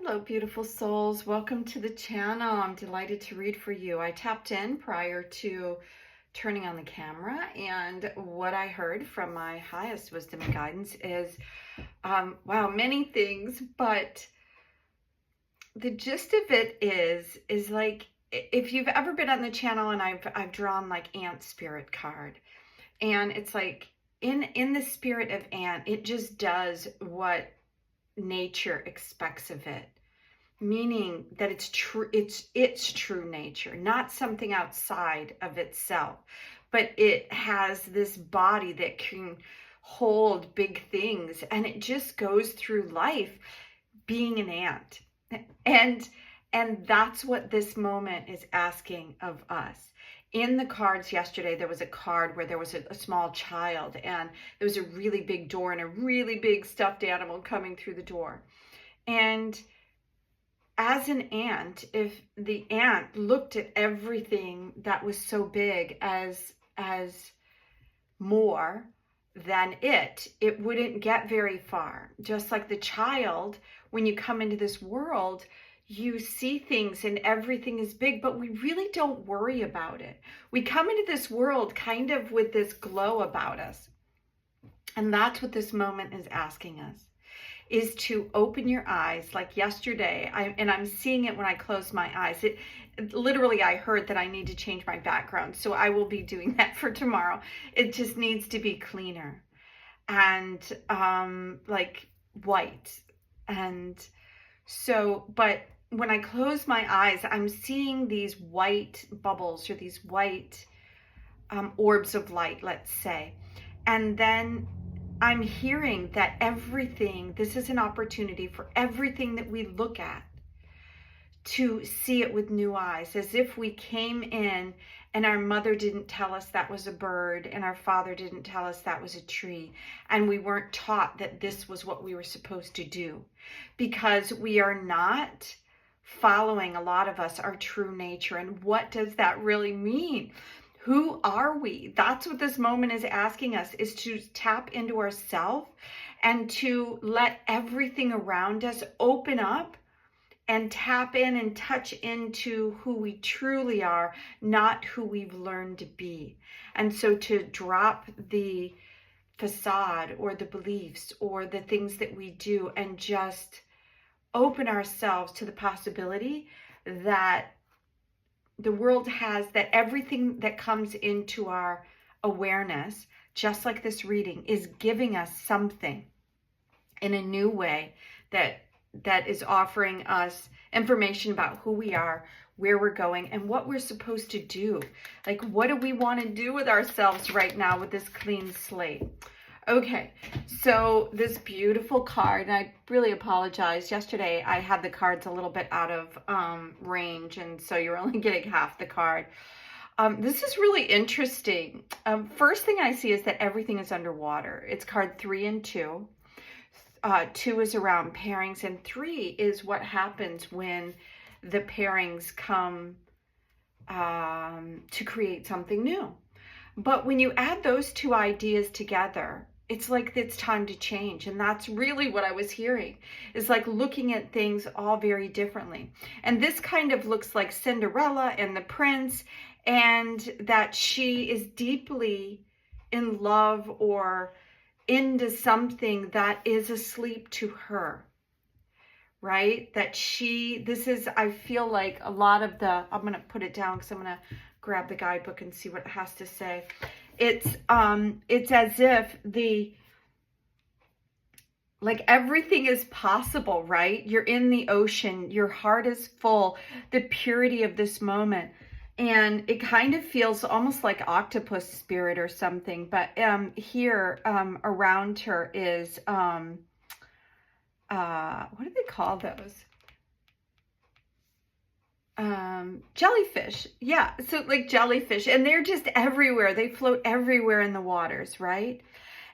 Hello, beautiful souls. Welcome to the channel. I'm delighted to read for you. I tapped in prior to turning on the camera, and what I heard from my highest wisdom and guidance is, wow, many things, but the gist of it is like, if you've ever been on the channel and I've drawn like Ant Spirit card, and it's like in the spirit of Ant, it just does what nature expects of it, meaning that it's true, it's true nature, not something outside of itself, but it has this body that can hold big things, and it just goes through life being an ant. And that's what this moment is asking of us. In the cards yesterday, there was a card where there was a small child, and there was a really big door and a really big stuffed animal coming through the door. And as an ant, if the ant looked at everything that was so big as more than it wouldn't get very far. Just like the child, when you come into this world, you see things and everything is big, but we really don't worry about it. We come into this world kind of with this glow about us. And that's what this moment is asking us, is to open your eyes. Like yesterday, I'm seeing it when I close my eyes. Literally, I heard that I need to change my background, so I will be doing that for tomorrow. It just needs to be cleaner and like white. And so, but when I close my eyes, I'm seeing these white bubbles, or these white orbs of light, let's say. And then I'm hearing that everything, this is an opportunity for everything that we look at to see it with new eyes, as if we came in and our mother didn't tell us that was a bird, and our father didn't tell us that was a tree, and we weren't taught that this was what we were supposed to do, because we are not following, a lot of us, our true nature. And what does that really mean? Who are we? That's what this moment is asking us, is to tap into ourselves and to let everything around us open up and tap in and touch into who we truly are, not who we've learned to be. And so to drop the facade or the beliefs or the things that we do, and just open ourselves to the possibility that the world has, that everything that comes into our awareness, just like this reading, is giving us something in a new way that is offering us information about who we are, where we're going, and what we're supposed to do. Like, what do we want to do with ourselves right now with this clean slate? Okay, so this beautiful card, and I really apologize. Yesterday, I had the cards a little bit out of range, and so you're only getting half the card. This is really interesting. First thing I see is that everything is underwater. It's card 3 and 2. 2 is around pairings, and 3 is what happens when the pairings come to create something new. But when you add those two ideas together, it's like it's time to change. And that's really what I was hearing. It's like looking at things all very differently. And this kind of looks like Cinderella and the prince, and that she is deeply in love or into something that is asleep to her, right? That I feel like a lot of I'm going to put it down because I'm going to grab the guidebook and see what it has to say. It's as if like everything is possible, right? You're in the ocean, your heart is full, the purity of this moment. And it kind of feels almost like octopus spirit or something. But here around her is, what do they call those? Jellyfish. Yeah, so like jellyfish, and they're just everywhere. They float everywhere in the waters, right?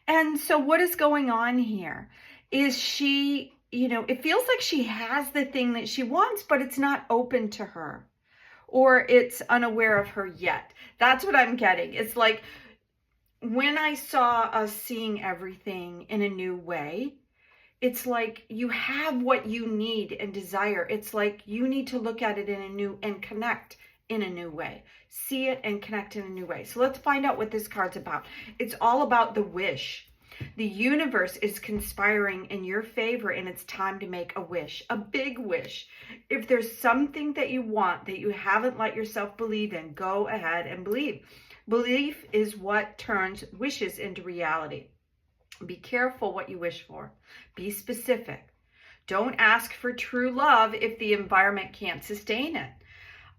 And so what is going on here is she, it feels like she has the thing that she wants, but it's not open to her, or it's unaware of her yet. That's what I'm getting. It's like when I saw us seeing everything in a new way, it's like you have what you need and desire. It's like you need to look at it in a new and connect in a new way. See it and connect in a new way. So let's find out what this card's about. It's all about the wish. The universe is conspiring in your favor, and it's time to make a wish, a big wish. If there's something that you want that you haven't let yourself believe in, go ahead and believe. Belief is what turns wishes into reality. Be careful what you wish for. Be specific. Don't ask for true love if the environment can't sustain it.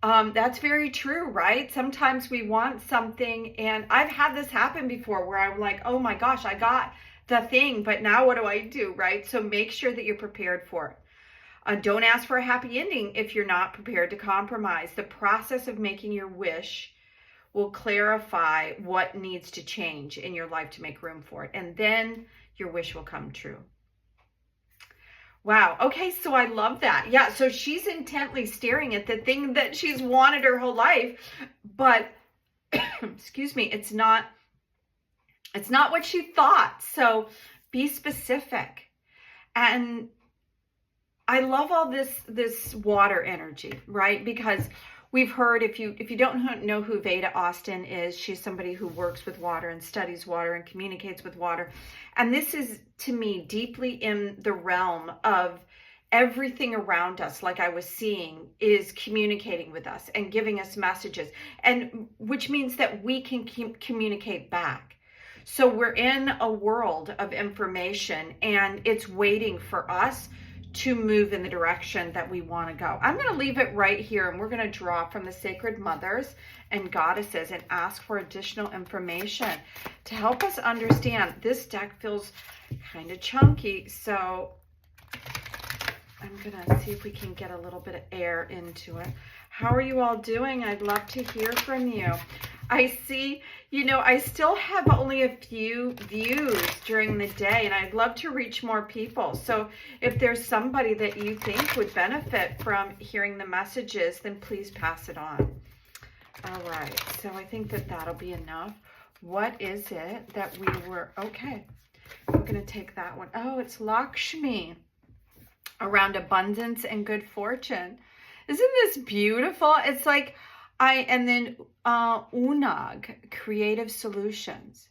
That's very true, right? Sometimes we want something, and I've had this happen before where I'm like, oh my gosh, I got the thing, but now what do I do, right? So make sure that you're prepared for it. Don't ask for a happy ending if you're not prepared to compromise. The process of making your wish will clarify what needs to change in your life to make room for it, and then your wish will come true. Wow. Okay. So I love that. Yeah. So she's intently staring at the thing that she's wanted her whole life, but excuse me, it's not what she thought. So be specific. And I love all this water energy, right? Because we've heard, if you don't know who Waite Austin is, she's somebody who works with water and studies water and communicates with water. And this is, to me, deeply in the realm of everything around us, like I was seeing, is communicating with us and giving us messages, and which means that we can communicate back. So we're in a world of information, and it's waiting for us to move in the direction that we want to go. I'm going to leave it right here, and we're going to draw from the sacred mothers and goddesses and ask for additional information to help us understand. This deck feels kind of chunky, so I'm going to see if we can get a little bit of air into it. How are you all doing? I'd love to hear from you. I see, I still have only a few views during the day, and I'd love to reach more people. So if there's somebody that you think would benefit from hearing the messages, then please pass it on. All right. So I think that that'll be enough. What is it that we were, okay. We're going to take that one. Oh, it's Lakshmi, around abundance and good fortune. Isn't this beautiful? It's like, and then Unag, creative solutions.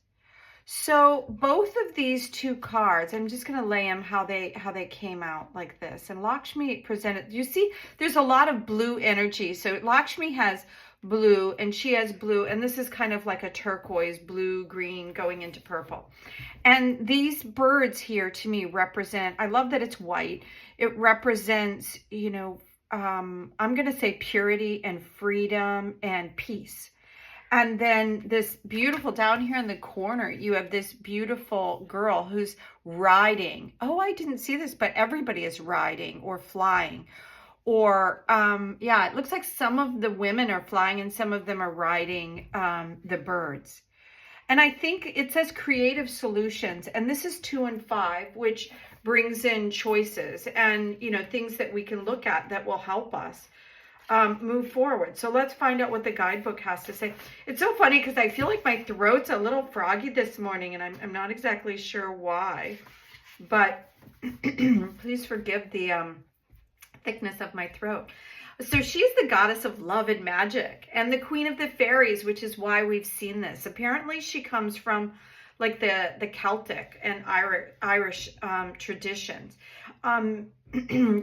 So both of these two cards, I'm just going to lay them how they came out like this. And Lakshmi presented, you see, there's a lot of blue energy. So Lakshmi has blue, and she has blue, and this is kind of like a turquoise, blue, green, going into purple. And these birds here to me represent, I love that it's white. It represents, I'm going to say purity and freedom and peace. And then this beautiful, down here in the corner, you have this beautiful girl who's riding. Oh, I didn't see this, but everybody is riding or flying. Or, yeah, it looks like some of the women are flying and some of them are riding the birds. And I think it says creative solutions. And this is 2 and 5, which brings in choices and, things that we can look at that will help us move forward. So let's find out what the guidebook has to say. It's so funny because I feel like my throat's a little froggy this morning, and I'm not exactly sure why. But please forgive the thickness of my throat. So she's the goddess of love and magic and the queen of the fairies, which is why we've seen this. Apparently she comes from like the Celtic and Irish traditions.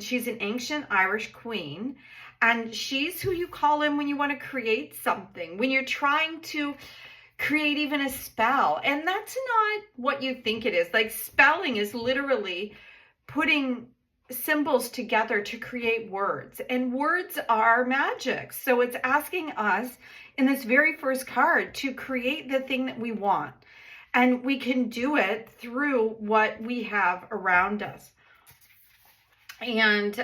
She's an ancient Irish queen, and she's who you call in when you want to create something, when you're trying to create even a spell. And that's not what you think it is. Like, spelling is literally putting symbols together to create words, and words are magic. So it's asking us in this very first card to create the thing that we want, and we can do it through what we have around us. And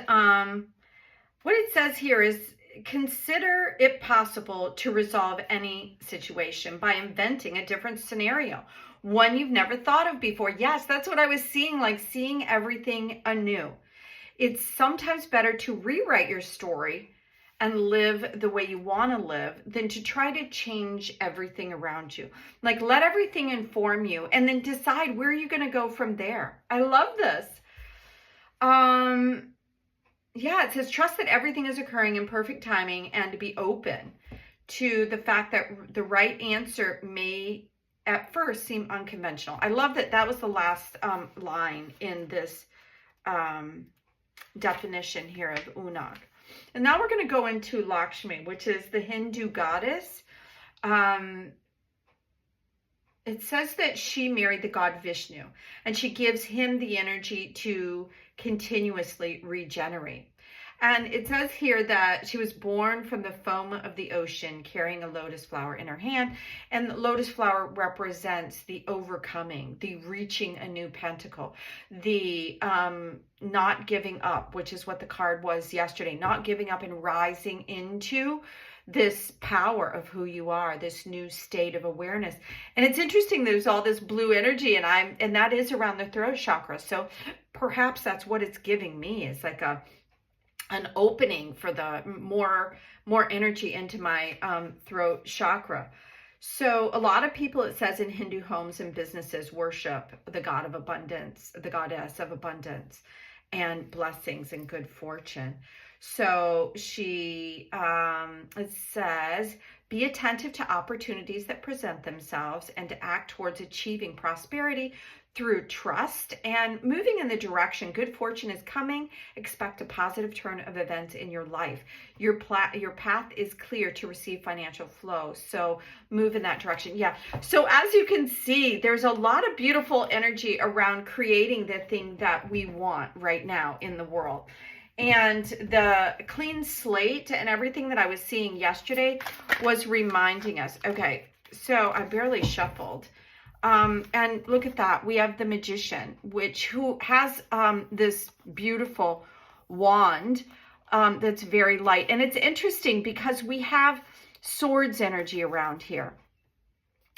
what it says here is, consider it possible to resolve any situation by inventing a different scenario, one you've never thought of before. Yes, that's what I was seeing, like seeing everything anew. It's sometimes better to rewrite your story and live the way you want to live than to try to change everything around you. Like, let everything inform you and then decide where you're going to go from there. I love this. Yeah, it says trust that everything is occurring in perfect timing and to be open to the fact that the right answer may at first seem unconventional. I love that that was the last line in this definition here of Unag. And now we're going to go into Lakshmi, which is the Hindu goddess. It says that she married the god Vishnu, and she gives him the energy to continuously regenerate. And it says here that she was born from the foam of the ocean, carrying a lotus flower in her hand. And the lotus flower represents the overcoming, the reaching a new pentacle, the not giving up, which is what the card was yesterday, not giving up and rising into this power of who you are, this new state of awareness. And it's interesting, there's all this blue energy, and that is around the throat chakra. So perhaps that's what it's giving me, is like an opening for the more energy into my throat chakra. So a lot of people, it says, in Hindu homes and businesses worship the god of abundance, the goddess of abundance and blessings and good fortune. So she, it says, be attentive to opportunities that present themselves and to act towards achieving prosperity through trust and moving in the direction good fortune is coming. Expect a positive turn of events in your life. Your path is clear to receive financial flow. So move in that direction. Yeah. So as you can see, there's a lot of beautiful energy around creating the thing that we want right now in the world. And the clean slate and everything that I was seeing yesterday was reminding us. Okay, so I barely shuffled. And look at that. We have the magician, who has this beautiful wand that's very light. And it's interesting because we have swords energy around here.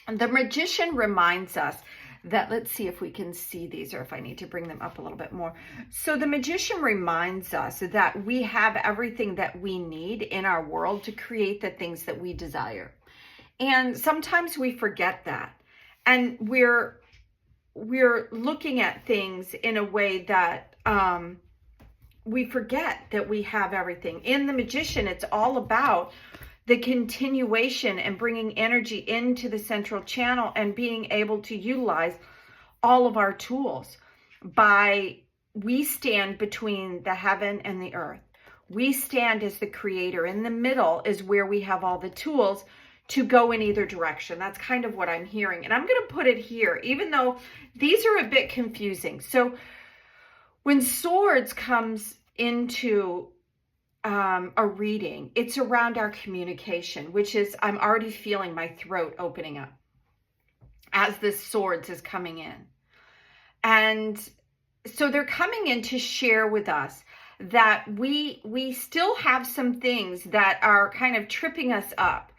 And the magician reminds us that, let's see if we can see these or if I need to bring them up a little bit more. So the magician reminds us that we have everything that we need in our world to create the things that we desire. And sometimes we forget that. And we're looking at things in a way that we forget that we have everything. In the magician, it's all about the continuation and bringing energy into the central channel and being able to utilize all of our tools. We stand between the heaven and the earth. We stand as the creator. In the middle is where we have all the tools to go in either direction. That's kind of what I'm hearing. And I'm going to put it here, even though these are a bit confusing. So when swords comes into a reading, it's around our communication, which is, I'm already feeling my throat opening up as this swords is coming in. And so they're coming in to share with us that we still have some things that are kind of tripping us up.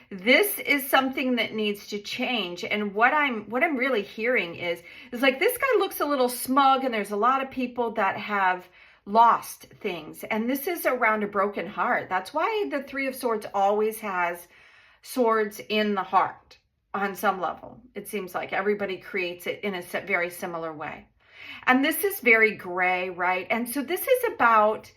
This is something that needs to change. And what I'm really hearing is like, this guy looks a little smug, and there's a lot of people that have lost things. And this is around a broken heart. That's why the Three of Swords always has swords in the heart on some level. It seems like everybody creates it in a very similar way. And this is very gray, right? And so this is about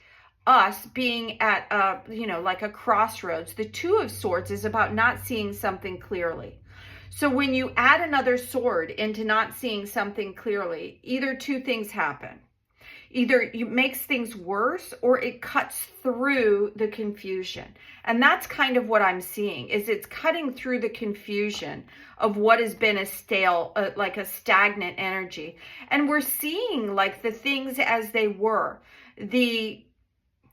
us being at like a crossroads. The Two of Swords is about not seeing something clearly. So when you add another sword into not seeing something clearly, either two things happen. Either it makes things worse or it cuts through the confusion. And that's kind of what I'm seeing, is it's cutting through the confusion of what has been a stale, like a stagnant energy. And we're seeing like the things as they were, the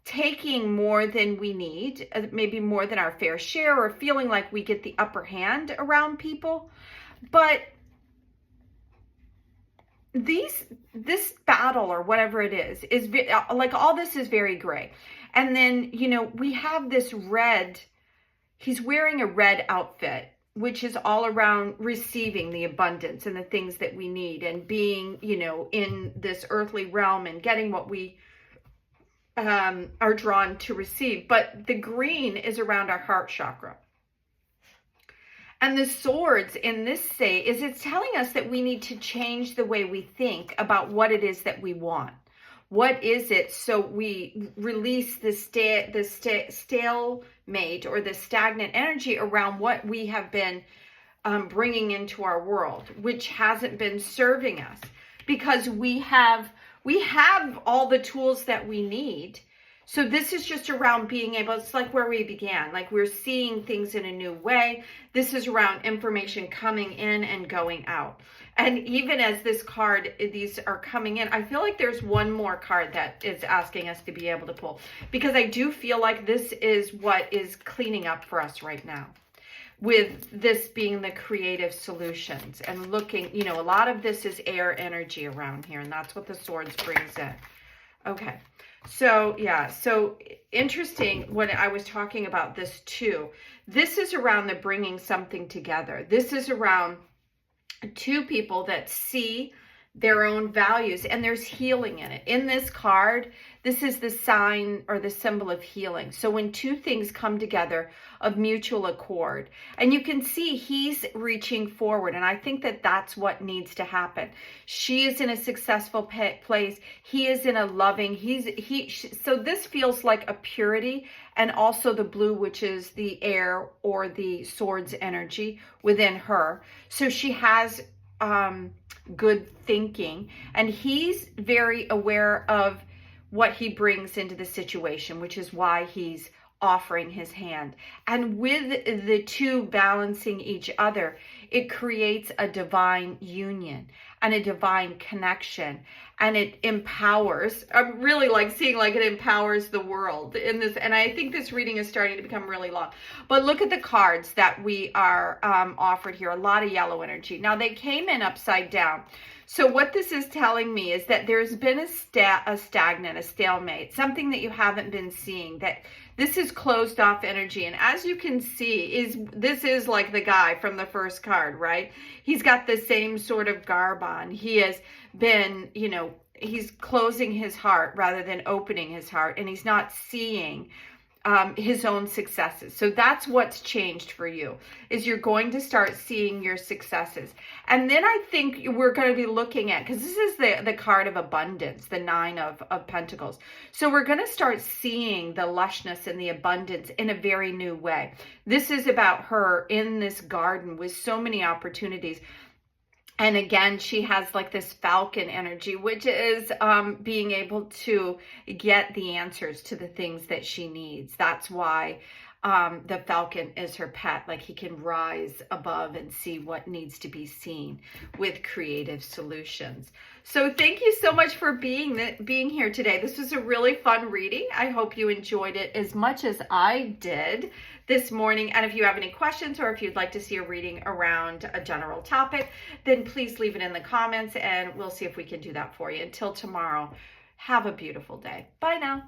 taking more than we need, maybe more than our fair share, or feeling like we get the upper hand around people. But this battle or whatever it is like, all this is very gray. And then, we have this red, he's wearing a red outfit, which is all around receiving the abundance and the things that we need, and being, in this earthly realm and getting what we are drawn to receive. But the green is around our heart chakra. And the swords in this state is, it's telling us that we need to change the way we think about what it is that we want, What is it? So we release the stalemate or the stagnant energy around what we have been bringing into our world, which hasn't been serving us, because we have all the tools that we need. So this is just around being able, it's like where we began, like we're seeing things in a new way. This is around information coming in and going out. And even as this card, these are coming in, I feel like there's one more card that is asking us to be able to pull, because I do feel like this is what is cleaning up for us right now, with this being the creative solutions and looking, you know, a lot of this is air energy around here, and that's what the swords brings in. Okay. So yeah, so interesting when I was talking about this too. This is around the bringing something together. This is around two people that see their own values, and there's healing in it. In this card, this is the sign or the symbol of healing. So when two things come together of mutual accord, and you can see he's reaching forward, and I think that that's what needs to happen. She is in a successful place. He is in a loving, so this feels like a purity, and also the blue, which is the air or the swords energy within her. So she has good thinking, and he's very aware of what he brings into the situation, which is why he's offering his hand. And with the two balancing each other, it creates a divine union and a divine connection, and it empowers. I'm really like seeing like it empowers the world in this, and I think this reading is starting to become really long. But look at the cards that we are offered here. A lot of yellow energy. Now they came in upside down. So what this is telling me is that there's been a stagnant, a stalemate, something that you haven't been seeing, that this is closed off energy. And as you can see, this is like the guy from the first card, right? He's got the same sort of garb on. He has been, you know, he's closing his heart rather than opening his heart, and he's not seeing his own successes. So that's what's changed for you, is you're going to start seeing your successes. And then I think we're going to be looking at, because this is the card of abundance, the 9 of Pentacles. So we're going to start seeing the lushness and the abundance in a very new way. This is about her in this garden with so many opportunities. And again, she has like this falcon energy, which is being able to get the answers to the things that she needs. That's why the falcon is her pet. Like he can rise above and see what needs to be seen with creative solutions. So thank you so much for being here today. This was a really fun reading. I hope you enjoyed it as much as I did this morning. And if you have any questions, or if you'd like to see a reading around a general topic, then please leave it in the comments, and we'll see if we can do that for you. Until tomorrow, have a beautiful day. Bye now.